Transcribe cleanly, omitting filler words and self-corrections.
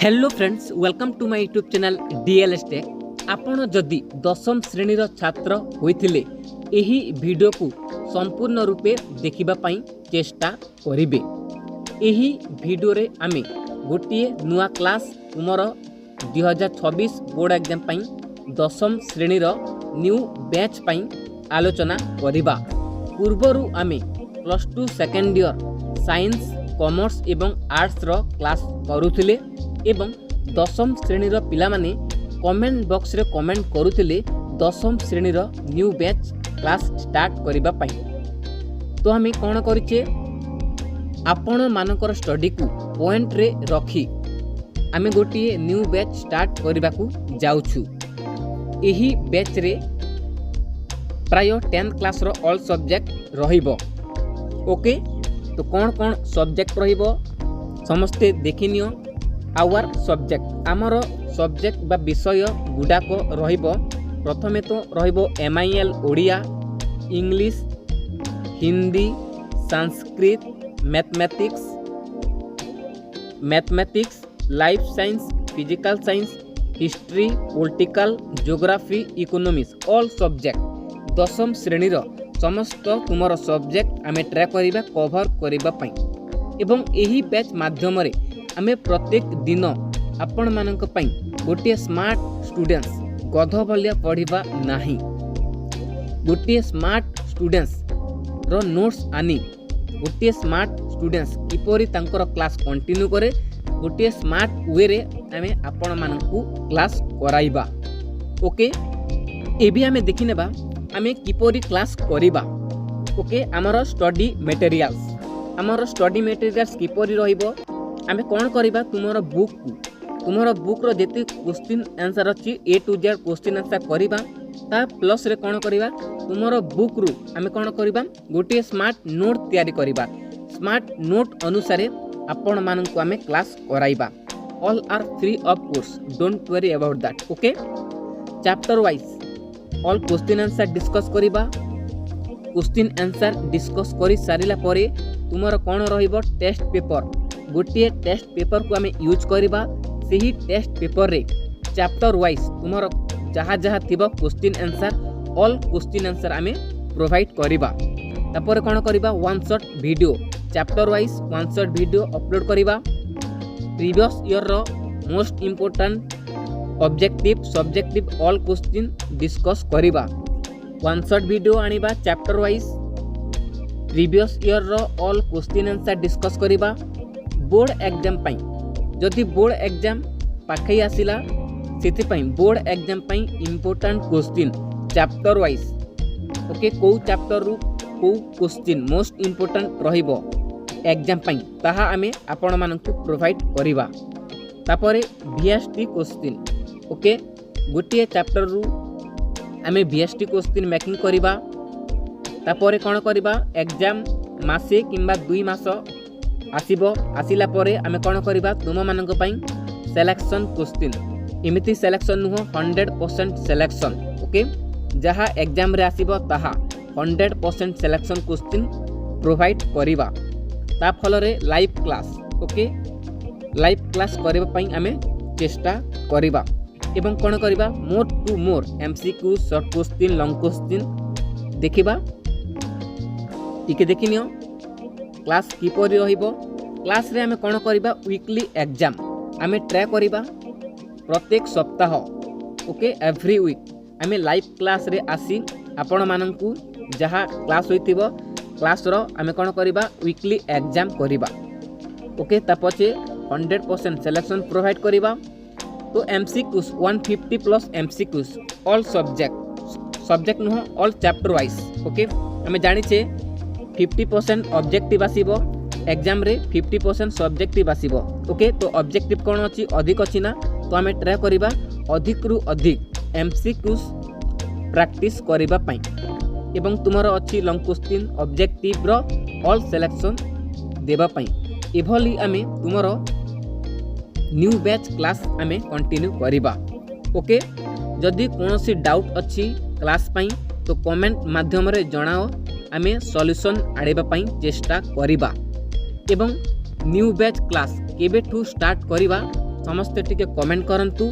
Hello friends, welcome to my YouTube channel DLS tech. आपण जदि दशम श्रेणी छात्र होइथिले एही वीडियो को संपूर्ण रूपे देखिबा पई चेष्टा करिवे। एही वीडियो रे आमे गोटिए नुआ क्लास तुमर 2026 बोर्ड एग्जाम पई दशम श्रेणी न्यू बैच पई आलोचना करिबा। पूर्वरु आमे plus 2 second year science commerce एवं आर्ट्स रो क्लास करूथिले एवं दशम श्रेणी पिला माने कमेंट बॉक्स रे कमेंट करूथिले दशम श्रेणी न्यू बैच क्लास स्टार्ट करिबा पई। तो हमें कौन करिचे आपण मानकर स्टडी को पॉइंट रे रखी आमे गोटिए न्यू बैच स्टार्ट करबा को जाउछु। एही बैच रे प्राय 10th क्लास रो ऑल सब्जेक्ट रहिबो। ओके, तो कौन कौन सब्जेक्ट रहिबो समस्ते देखिनियो। आवर सब्जेक्ट आमर सब्जेक्ट बा विषय गुडाक रहिबो। प्रथमे तो रहिबो MIL Odia, English, Hindi, Sanskrit, mathematics, life science, physical science, history, political, geography, economics all subject दशम श्रेणी समस्त तुमर सब्जेक्ट आमे ट्राई करिबा कवर करिबा पई। एवं एही बैच माध्यम रे आमे प्रत्येक दिन आपण मानक पई गोटे स्मार्ट स्टूडेंट्स गध भलिया पढ़िबा नाही, गोटे स्मार्ट स्टूडेंट्स रो नोट्स आनी गोटे स्मार्ट स्टूडेंट्स किपरि तांकर क्लास कंटिन्यू करे गोटे स्मार्ट वे रे आमे आपण मानकू क्लास कराइबा। ओके, एबी आमे देखि नेबा आमे किपरि क्लास करिबा। ओके, हमर स्टडी मटेरियल्स किपरि रहिबो आमे कोन करिबा तुमरो बुक रो जेते क्वेश्चन आंसर अछि A to Z question answer करिबा। ता प्लस रे कोन करिबा तुमरो बुक रु आमे कोन करिबा गोटे स्मार्ट नोट तयारी करिबा। स्मार्ट नोट अनुसार आपण माननकु आमे क्लास कराइबा। All are free of course, don't worry about that. Okay, chapter wise all question answer discuss करिबा। क्वेश्चन आंसर डिस्कस करि सारिला परे तुमरो कोन रहिबो टेस्ट पेपर। गोटे टेस्ट पेपर को आमे यूज करिबा। सेही टेस्ट पेपर रे चैप्टर वाइज तुमरो जहाँ जहाँ थिबो question answer all question answer आमे प्रोवाइड करिबा। तापर कोन करिबा one shot video chapter wise one shot video upload करिबा। प्रीवियस ईयर रो most important objective subjective all question discuss करिबा। वन शॉट वीडियो आनिबा चैप्टर वाइज प्रीवियस ईयर रो ऑल क्वेश्चन आंसर डिस्कस करिबा। बोर्ड एग्जाम पई जदि board exam पाखई आसिला सेति पई बोर्ड एग्जाम पई important question chapter wise. Okay, को चैप्टर रु को क्वेश्चन मोस्ट इंपोर्टेंट रहिबो एग्जाम पई ताहा आमे आपण मानकु प्रोवाइड करिबा। तापरे VST क्वेश्चन। ओके, गोटिए चैप्टर रु आमे VST क्वेश्चन मेकिंग करिबा। तापरे कोन करिबा एग्जाम मासे किंबा 2 मास आसिला परे आमे कोन करिबा तुम मानक पई सिलेक्शन क्वेश्चन। इमिति सिलेक्शन नुह 100% सिलेक्शन। ओके, जहा एग्जाम रे आसीबो ताहा 100% सिलेक्शन क्वेश्चन प्रोवाइड करिबा। ता फल रे live class. Okay, live class करबा पई आमे चेष्टा करिबा। एवं कोन करिबा मोर टू मोर MCQ short question long question देखिबा। टिके देखिनियो क्लास किपरि रहिबो। क्लास रे आमे कोन करिबा वीकली एग्जाम आमे ट्राई करिबा प्रत्येक सप्ताह। ओके, एवरी वीक आमे लाइव क्लास रे आसी आपण माननकु जहा क्लास होइतिबो क्लास रो आमे कोन करिबा वीकली एग्जाम करिबा। ओके, ता पछे 100% सिलेक्शन प्रोवाइड करिबा। तो MCQs 150 plus MCQs all subject नुह ऑल चैप्टर वाइज। ओके, आमे जानिछे 50% ऑब्जेक्टिव आसीबो एग्जाम रे 50% सब्जेक्टिव आसीबो। ओके, तो ऑब्जेक्टिव कोन अछि अधिक अछि ना, तो आमे ट्राई करिबा अधिक रु अधिक MCQs प्रैक्टिस करिबा पई। एवं तुमरो अछि लॉन्ग क्वेश्चन ऑब्जेक्टिव रो ऑल सिलेक्शन देबा पई। एभली आमे तुमरो न्यू बैच क्लास आमे कंटिन्यू करिबा। ओके, जदि कोनोसी डाउट अछि क्लास पई तो कमेंट माध्यम रे जणाओ, आमे सॉल्यूशन आड़ेबा पई चेष्टा करिबा। एवं न्यू बैच क्लास केबेठू स्टार्ट करिबा समस्ते टिके कमेंट करंतु।